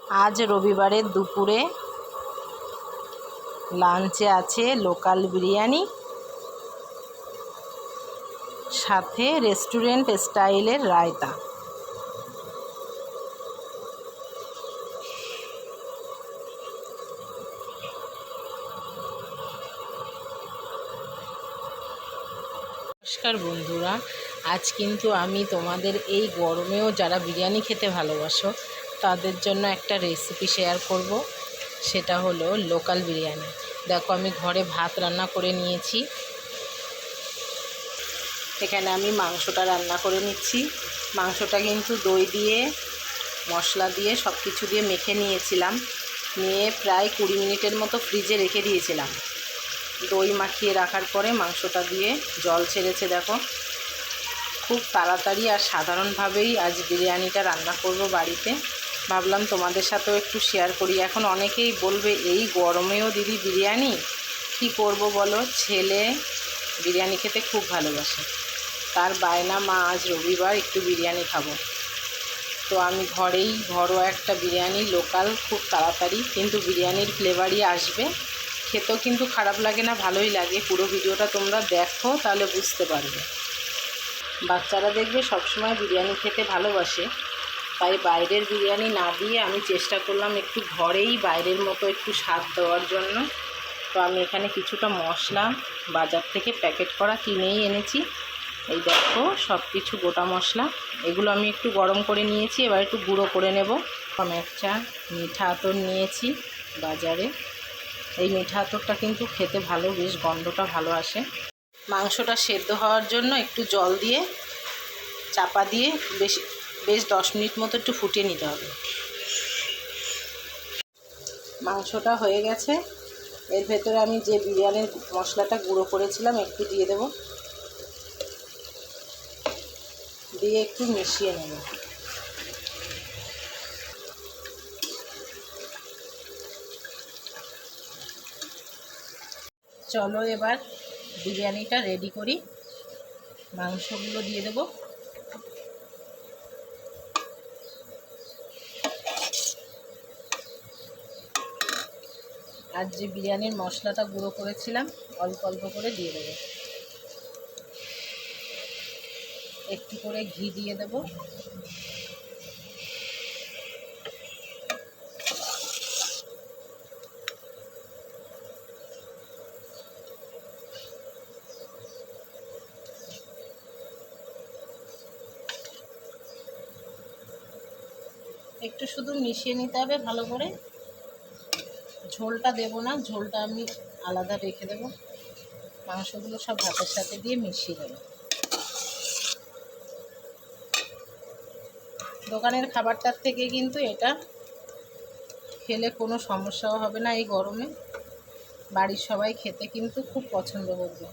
আজ রবিবারের দুপুরে লাঞ্চে আছে লোকাল বিরিয়ানি, সাথে রেস্টুরেন্ট স্টাইলের রায়তা। নমস্কার বন্ধুরা, আজ কিন্তু আমি তোমাদের এই গরমেও যারা বিরিয়ানি খেতে ভালোবাসো তাদের জন্য একটা রেসিপি শেয়ার করব। সেটা হলো লোকাল বিরিয়ানি। দেখো, আমি ঘরে ভাত রান্না করে নিয়েছি। এখানে আমি মাংসটা রান্না করে নিচ্ছি। মাংসটা কিন্তু দই দিয়ে, মশলা দিয়ে, সব কিছু দিয়ে মেখে নিয়েছিলাম। নিয়ে প্রায় 20 মিনিটের মতো ফ্রিজে রেখে দিয়েছিলাম। দই মাখিয়ে রাখার পরে মাংসটা দিয়ে জল ছেড়েছে। দেখো, খুব তাড়াতাড়ি আর সাধারণভাবেই আজ বিরিয়ানিটা রান্না করব বাড়িতে। ভাবলাম তোমাদের সাথেও একটু শেয়ার করি। এখন অনেকেই বলবে, এই গরমেও দিদি বিরিয়ানি কি করব বলো? ছেলে বিরিয়ানি খেতে খুব ভালোবাসে, তার বায়না, মা আজ রবিবার একটু বিরিয়ানি খাবো। তো আমি ঘরেই ঘরোয়া একটা বিরিয়ানি, লোকাল, খুব তাড়াতাড়ি কিন্তু বিরিয়ানির ফ্লেভারই আসবে। খেতেও কিন্তু খারাপ লাগে না, ভালোই লাগে। পুরো ভিডিওটা তোমরা দেখো, তাহলে বুঝতে পারবে। বাচ্চারা দেখবে সবসময় বিরিয়ানি খেতে ভালোবাসে, তাই বাইরের বিরিয়ানি না দিয়ে আমি চেষ্টা করলাম একটু ঘরেই বাইরের মতো একটু স্বাদ দেওয়ার জন্য। তো আমি এখানে কিছুটা মশলা বাজার থেকে প্যাকেট করা কিনেই এনেছি। এই দেখো, সব কিছু গোটা মশলা, এগুলো আমি একটু গরম করে নিয়েছি। এবার একটু গুঁড়ো করে নেব। একটা মিঠা আতর নিয়েছি বাজারে। এই মিঠা আতরটা কিন্তু খেতে ভালো, বেশ গন্ধটা ভালো আসে। মাংসটা সেদ্ধ হওয়ার জন্য একটু জল দিয়ে চাপা দিয়ে বেশ 10 মিনিট মতো একটু ফুটিয়ে নিতে হবে। মাংসটা হয়ে গেছে। এর ভেতরে আমি যে বিরিয়ানির মশলাটা গুঁড়ো করেছিলাম একটু দিয়ে দেব, দিয়ে একটু মিশিয়ে নেব। চলো এবার বিরিয়ানিটা রেডি করি। মাংসগুলো দিয়ে দেব। আর যে বিরিয়ানির মশলাটা গুঁড়ো করেছিলাম অল্প অল্প করে দিয়ে দেব। একটু করে ঘি দিয়ে দেব। একটু শুধু মিশিয়ে নিতে হবে ভালো করে। ঝোলটা দেব না, ঝোলটা আমি আলাদা রেখে দেব। মাংসগুলো সব ভাতের সাথে দিয়ে মিশিয়ে দেব। দোকানের খাবারটার থেকে কিন্তু এটা খেলে কোনো সমস্যাও হবে না। এই গরমে বাড়ির সবাই খেতে কিন্তু খুব পছন্দ করবে।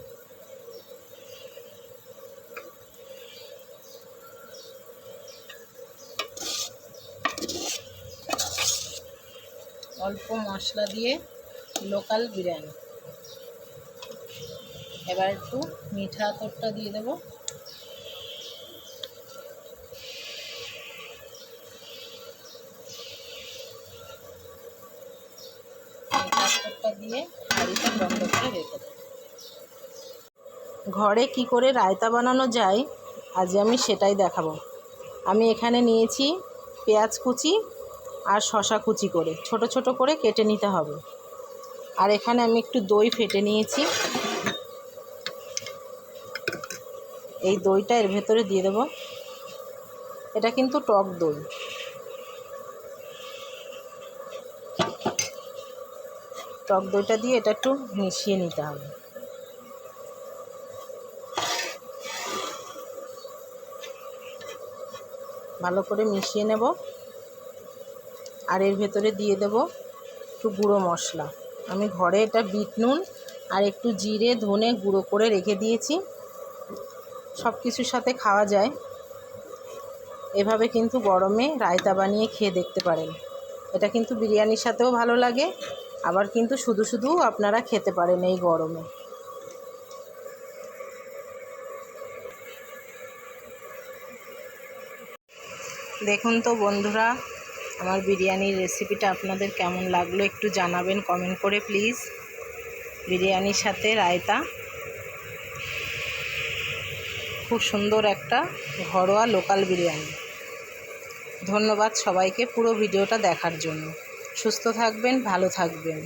অল্প মশলা দিয়ে লোকাল বিরিয়ানি। এবার একটু মিঠা আতরটা দিয়ে দেব। মিঠা আতরটা দিয়ে হাঁড়িটা বন্ধ করে রেখে দেব। ঘরে কি করে রায়তা বানানো যায় আজ আমি সেটাই দেখাবো। আমি এখানে নিয়েছি পেঁয়াজ কুচি আর শসা কুচি করে ছোট ছোট করে কেটে নিতে হবে। আর এখানে আমি একটু দই ফেটে নিয়েছি। এই দইটা এর ভেতরে দিয়ে দেব। এটা কিন্তু টক দই। টক দইটা দিয়ে এটা একটু মিশিয়ে নিতে হবে। ভালো করে মিশিয়ে নেব। আর এর ভেতরে দিয়ে দেব একটু গুঁড়ো মশলা। আমি ঘরে এটা বিট নুন আর একটু জিরে ধনে গুঁড়ো করে রেখে দিয়েছি। সব কিছুর সাথে খাওয়া যায়। এভাবে কিন্তু গরমে রায়তা বানিয়ে খেয়ে দেখতে পারেন। এটা কিন্তু বিরিয়ানির সাথেও ভালো লাগে, আবার কিন্তু শুধু শুধু আপনারা খেতে পারেন এই গরমে। দেখুন তো বন্ধুরা, আমার বিরিয়ানির রেসিপিটা আপনাদের কেমন লাগলো একটু জানাবেন কমেন্ট করে প্লিজ। বিরিয়ানির সাথে রায়তা, খুব সুন্দর একটা ঘরোয়া লোকাল বিরিয়ানি। ধন্যবাদ সবাইকে পুরো ভিডিওটা দেখার জন্য। সুস্থ থাকবেন, ভালো থাকবেন।